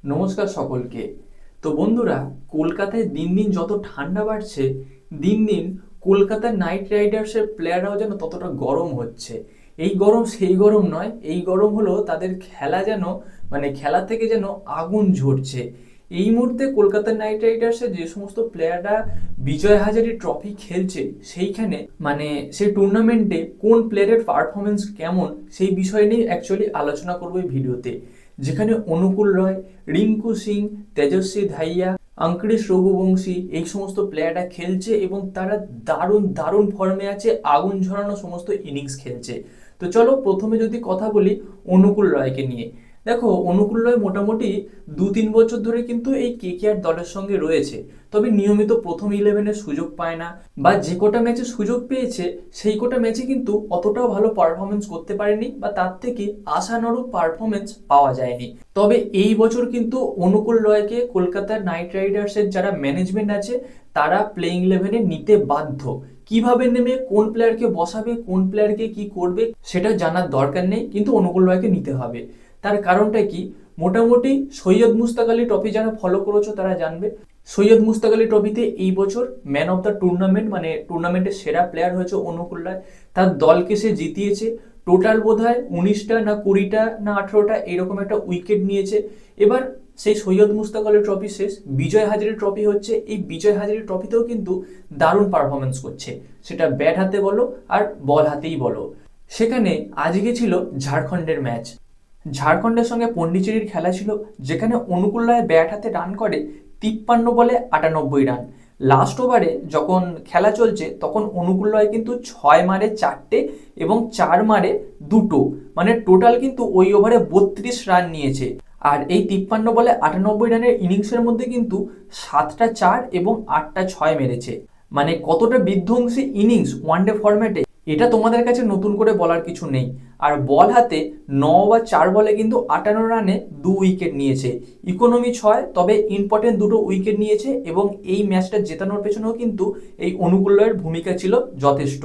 নমস্কার সকলকে। তো বন্ধুরা, কলকাতায় দিন দিন যত ঠান্ডা বাড়ছে, দিন দিন কলকাতার নাইট রাইডার্সের প্লেয়াররাও যেন ততটা গরম হচ্ছে। এই গরম সেই গরম নয়, এই গরম হলো তাদের খেলা যেন খেলা থেকে যেন আগুন ঝরছে। এই মুহূর্তে কলকাতা নাইট রাইডার্সের যে সমস্ত প্লেয়াররা বিজয় হাজারে ট্রফি খেলছে, সেইখানে সেই টুর্নামেন্টে কোন প্লেয়ারের পারফরমেন্স কেমন সেই বিষয় নিয়ে অ্যাকচুয়ালি আলোচনা করবো এই ভিডিওতে। যেখানে অনুকূল রয়, রিঙ্কু সিং, তেজস্বী ধাইয়া, অঙ্কুরিশ রঘুবংশী এই সমস্ত প্লেয়াররা খেলছে এবং তারা দারুণ দারুণ ফর্মে আছে, আগুন ঝরানো সমস্ত ইনিংস খেলছে। তো চলো প্রথমে যদি কথা বলি অনুকূল রয়কে নিয়ে। দেখো, অনুকূল রয় মোটামুটি 2-3 বছর ধরে কিন্তু এই কেকেআর দলের সঙ্গে রয়েছে, তবে নিয়মিত প্রথম ইলেভেনের সুযোগ পায় না, বা যে কটা ম্যাচে সুযোগ পেয়েছে সেই কটা ম্যাচে কিন্তু অতটাও ভালো পারফরমেন্স করতে পারেনি, বা তার থেকে আশানুরূপ পারফরমেন্স পাওয়া যায়নি। তবে এই বছর কিন্তু অনুকূল রয়কে কলকাতার নাইট রাইডার্সের যারা ম্যানেজমেন্ট আছে তারা প্লেইং ইলেভেনে নিতে বাধ্য। কিভাবে নেমে কোন প্লেয়ারকে বসাবে, কোন প্লেয়ারকে কি করবে সেটা জানার দরকার নেই, কিন্তু অনুকূল রয়কে নিতে হবে। তার কারণটা কি? মোটামুটি সৈয়দ মুস্তাক আলী ট্রফি যারা ফলো করেছো তারা জানবে, সৈয়দ মুস্তাক আলী ট্রফিতে এই বছর ম্যান অফ দ্য টুর্নামেন্ট টুর্নামেন্টের সেরা প্লেয়ার হয়েছে অনুকূল রায়। তার দলকে সে জিতিয়েছে। টোটাল বোধহয় 19টা না 20টা না 18টা এরকম একটা উইকেট নিয়েছে। এবার সেই সৈয়দ মুস্তাক আলী ট্রফি শেষ, বিজয় হাজারে ট্রফি হচ্ছে। এই বিজয় হাজারে ট্রফিতেও কিন্তু দারুণ পারফরমেন্স করছে, সেটা ব্যাট হাতে বলো আর বল হাতেই বলো। সেখানে আজকে ছিল ঝাড়খণ্ডের ম্যাচ। ঝাড়খণ্ডের সঙ্গে পন্ডিচেরির খেলা ছিল, যেখানে অনুকূল রায় ব্যাট হাতে রান করে 53 বলে 98 রান। লাস্ট ওভারে যখন খেলা চলছে তখন অনুকূল রায় কিন্তু 6 মারে 4টে এবং 4 মারে 2টো, টোটাল কিন্তু ওই ওভারে 32 রান নিয়েছে। আর এই 53 বলে 98 রানের ইনিংসের মধ্যে কিন্তু 7টা 4 এবং 8টা 6 মেরেছে। কতটা বিধ্বংসী ইনিংস ওয়ানডে ফরম্যাটে, এটা তোমাদের কাছে নতুন করে বলার কিছু নেই। আর বল হাতে 9 বা 4 বলে কিন্তু 58 রানে 2 উইকেট নিয়েছে। ইকোনমি 6, তবে ইম্পর্টেন্ট 2টো উইকেট নিয়েছে, এবং এই ম্যাচটা জেতানোর পেছনেও কিন্তু এই অনুকূল রায়ের ভূমিকা ছিল যথেষ্ট।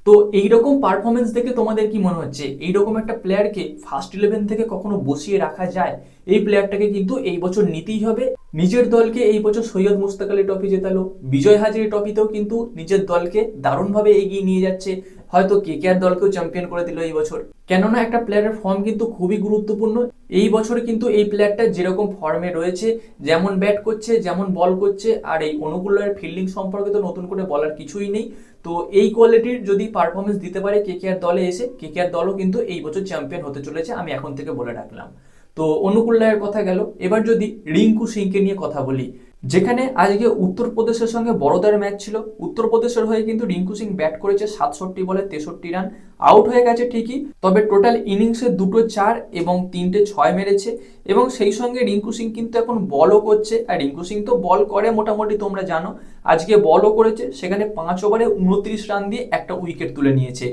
তো এইরকম পারফরমেন্স দেখে তোমাদের কি মনে হচ্ছে, এইরকম একটা প্লেয়ারকে ফার্স্ট ইলেভেন থেকে কখনো বসিয়ে রাখা যায়? এই প্লেয়ারটাকে কিন্তু এই বছর নিতেই হবে। নিজের দলকে এই বছর সৈয়দ মুস্তাক আলী ট্রফি জেতালো, বিজয় হাজারে ট্রফিতেও কিন্তু নিজের দলকে দারুণভাবে এগিয়ে নিয়ে যাচ্ছে। হয়তো কেকেআর দলকেও চ্যাম্পিয়ন করে দিল এই বছর। কেননা একটা প্লেয়ারের ফর্ম কিন্তু খুবই গুরুত্বপূর্ণ। এই বছরে কিন্তু এই প্লেয়ারটা যেরকম ফর্মে রয়েছে, যেমন ব্যাট করছে, যেমন বল করছে, আর এই অনুকূল রায়ের ফিল্ডিং সম্পর্কে তো নতুন করে বলার কিছুই নেই। তো এই কোয়ালিটির যদি পারফরমেন্স দিতে পারে কেকেআর দলে এসে, কেকেআর দলও কিন্তু এই বছর চ্যাম্পিয়ন হতে চলেছে, আমি এখন থেকে বলে রাখলাম। তো অনুকূল রায়ের কথা গেল, এবার যদি রিঙ্কু সিংকে নিয়ে কথা বলি। যেখানে আজকে উত্তরপ্রদেশের সঙ্গে বড়োদার ম্যাচ ছিল, উত্তরপ্রদেশের হয়ে কিন্তু রিঙ্কু সিং ব্যাট করেছে 67 বলে 63 রান। আউট হয়ে গেছে ঠিকই, তবে টোটাল ইনিংসে 2টো 4 এবং 3টে 6 মেরেছে। এবং সেই সঙ্গে রিঙ্কু সিং কিন্তু এখন বলও করছে, আর রিঙ্কু সিং তো বল করে মোটামুটি তোমরা জানো। আজকে বলও করেছে, সেখানে 5 ওভারে 29 রান দিয়ে একটা উইকেট তুলে নিয়েছে।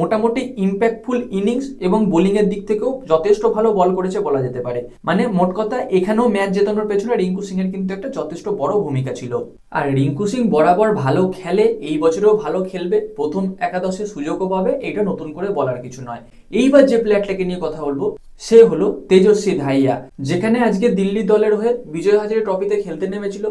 মোটামুটি ইম্প্যাক্টফুল ইনিংস, এবং বোলিং এর দিক থেকেও যথেষ্ট ভালো বল করেছে বলা যেতে পারে। মোট কথা এখানেও ম্যাচ জেতানোর পেছনে রিঙ্কু সিং এর কিন্তু একটা যথেষ্ট বড় ভূমিকা ছিল। আর রিঙ্কু সিং বরাবর ভালো খেলে, এই বছরেও ভালো খেলবে, প্রথম একাদশে সুযোগও পাবে, এটা নতুন করে বলার কিছু নয়। এইবার যে প্লেয়ারটাকে নিয়ে কথা বলবো সে হলো তেজস্বী ধাইয়া, যেখানে আজকে দিল্লি দলের হয়ে বিজয় হাজারে ট্রফিতে খেলতে নেমেছিল।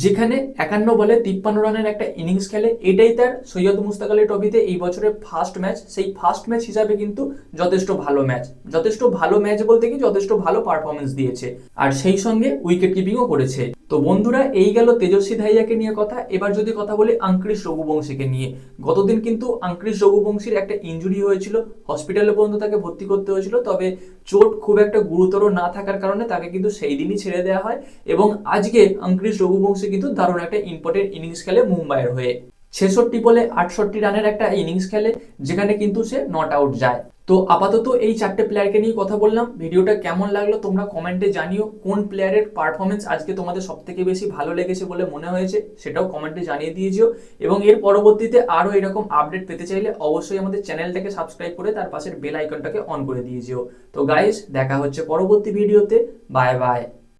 যেখানে 51 বলে 53 রানের একটা ইনিংস খেলে, এটাই তার সৈয়দ মুস্তাক আলী ট্রফিতে এই বছরের ফার্স্ট ম্যাচ। সেই ফার্স্ট ম্যাচ হিসাবে কিন্তু যথেষ্ট ভালো ম্যাচ, যথেষ্ট ভালো ম্যাচ বলতে কি যথেষ্ট ভালো পারফরমেন্স দিয়েছে, আর সেই সঙ্গে উইকেট কিপিংও করেছে। তো বন্ধুরা, এই গেল তেজস্বী ধাইয়াকে নিয়ে কথা। এবার যদি কথা বলি অঙ্কুরিশ রঘুবংশীকে নিয়ে। গতদিন কিন্তু অঙ্কুরিশ রঘুবংশীর একটা ইনজুরি হয়েছিল, হসপিটালে পর্যন্ত তাকে ভর্তি করতে হয়েছিল, তবে চোট খুব একটা গুরুতর না থাকার কারণে তাকে কিন্তু সেই দিনই ছেড়ে দেওয়া হয়। এবং আজকে অঙ্কুরিশ রঘুবংশী কিন্তু দারুণ একটা ইম্পর্টেন্ট ইনিংস খেলে মুম্বাইয়ের হয়ে। 66 বলে 68 রানের একটা ইনিংস খেলে, যেখানে কিন্তু সে নট আউট যায়। তো আপাতত এই 4টে প্লেয়ারকে নিয়ে কথা বললাম। ভিডিওটা কেমন লাগলো তোমরা কমেন্টে জানিও। কোন প্লেয়ারের পারফরমেন্স আজকে তোমাদের সব থেকে বেশি ভালো লেগেছে বলে মনে হয়েছে সেটাও কমেন্টে জানিয়ে দিয়েছিও। এবং এর পরবর্তীতে আরও এরকম আপডেট পেতে চাইলে অবশ্যই আমাদের চ্যানেলটাকে সাবস্ক্রাইব করে তার পাশের বেল আইকনটাকে অন করে দিয়েছিও। তো গাইস, দেখা হচ্ছে পরবর্তী ভিডিওতে। Bye bye.